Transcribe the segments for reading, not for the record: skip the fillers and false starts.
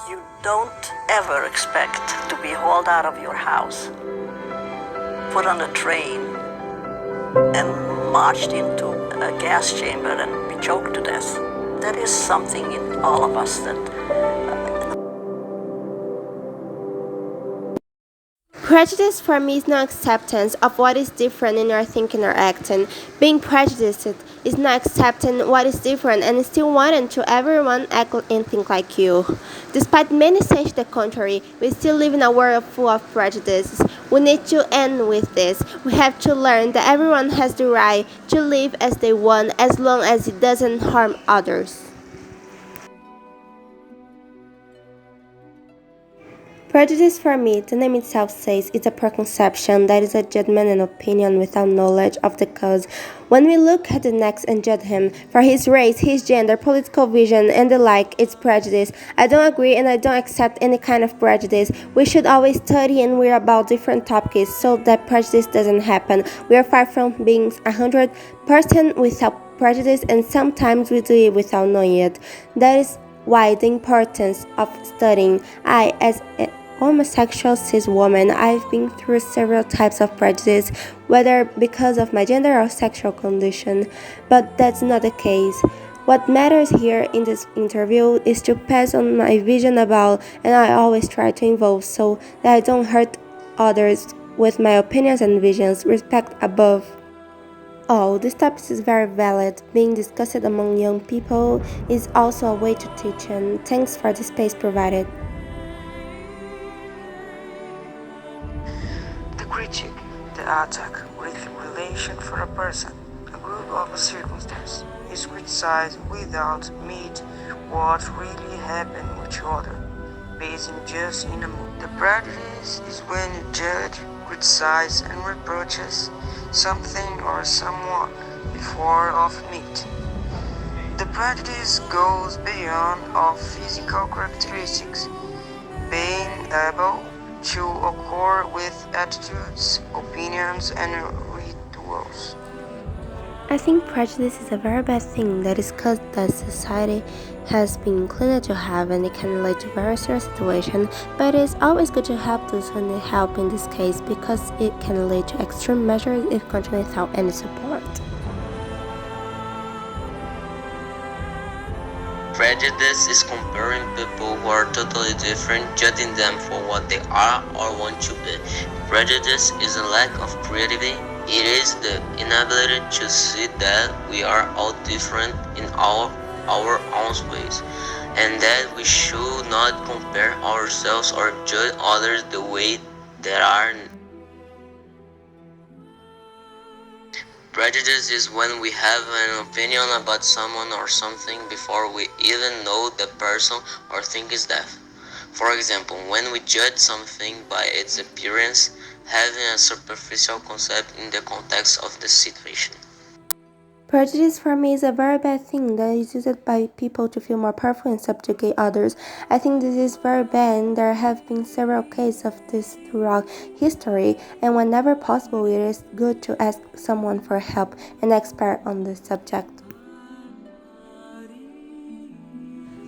You don't ever expect to be hauled out of your house, put on a train, and marched into a gas chamber and be choked to death. There is something in all of us that Prejudice for me is not acceptance of what is different in your thinking or acting. Being prejudiced is not accepting what is different and still wanting to everyone act and think like you. Despite many saying the contrary, we still live in a world full of prejudices. We need to end with this. We have to learn that everyone has the right to live as they want as long as it doesn't harm others. Prejudice for me, the name itself says, is a preconception that is a judgment and opinion without knowledge of the cause. When we look at the next and judge him for his race, his gender, political vision, and the like, it's prejudice. I don't agree and I don't accept any kind of prejudice. We should always study and read about different topics so that prejudice doesn't happen. We are far from being 100% without prejudice, and sometimes we do it without knowing it. That is why the importance of studying. I, as a homosexual cis woman, I've been through several types of prejudice, whether because of my gender or sexual condition, but that's not the case. What matters here in this interview is to pass on my vision about, and I always try to involve so that I don't hurt others with my opinions and visions, respect above. Oh, this topic is very valid. Being discussed among young people is also a way to teach, and thanks for the space provided. The critique, the attack with relation for a person, a group of a circumstance, is criticized without meat what really happened with each other, based just in a mood. The prejudice is when you judge, criticize, and reproaches something or someone before of meat. The prejudice goes beyond of physical characteristics, being able to occur with attitudes, opinions, and rituals. I think prejudice is a very bad thing that is caused that society has been inclined to have, and it can lead to very serious situations, but it is always good to help those who need help in this case because it can lead to extreme measures if continued without any support. Prejudice is comparing people who are totally different, judging them for what they are or want to be. Prejudice is a lack of creativity. It is the inability to see that we are all different in our own ways, and that we should not compare ourselves or judge others the way they are. Prejudice is when we have an opinion about someone or something before we even know the person or thing is deaf. For example, when we judge something by its appearance, having a superficial concept in the context of the situation. Prejudice for me is a very bad thing that is used by people to feel more powerful and subjugate others. I think this is very bad, and there have been several cases of this throughout history, and whenever possible it is good to ask someone for help, an expert on the subject.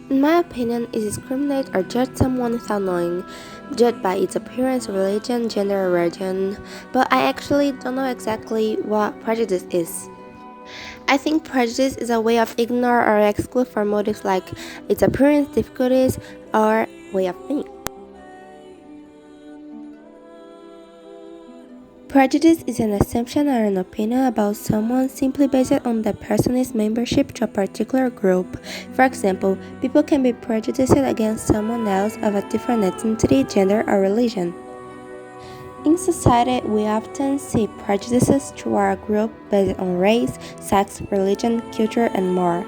In my opinion, it discriminate or judge someone without knowing, judged by its appearance, religion, gender, or region, but I actually don't know exactly what prejudice is. I think prejudice is a way of ignore or exclude for motives like its appearance, difficulties, or way of being. Prejudice is an assumption or an opinion about someone simply based on the person's membership to a particular group. For example, people can be prejudiced against someone else of a different ethnicity, gender, or religion. In society, we often see prejudices toward a group based on race, sex, religion, culture, and more.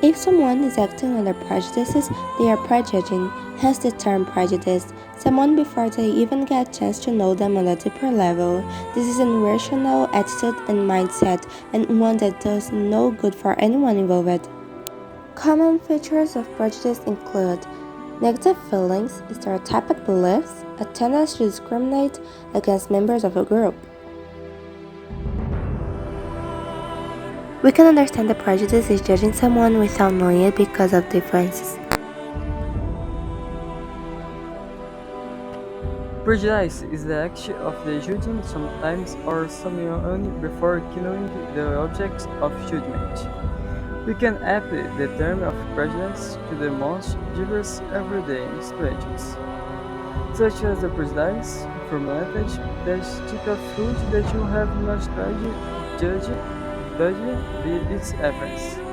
If someone is acting under prejudices, they are prejudging, hence the term prejudice, someone before they even get a chance to know them on a deeper level. This is an irrational attitude and mindset, and one that does no good for anyone involved. Common features of prejudice include negative feelings, stereotyped beliefs, a tendency to discriminate against members of a group. We can understand that prejudice is judging someone without knowing it because of differences. Prejudice is the act of the judging sometimes or someone before killing the object of judgment. We can apply the term of prejudice to the most diverse everyday situations, such as the prejudice formulated that stick of food that you have not tried, judge by its appearance.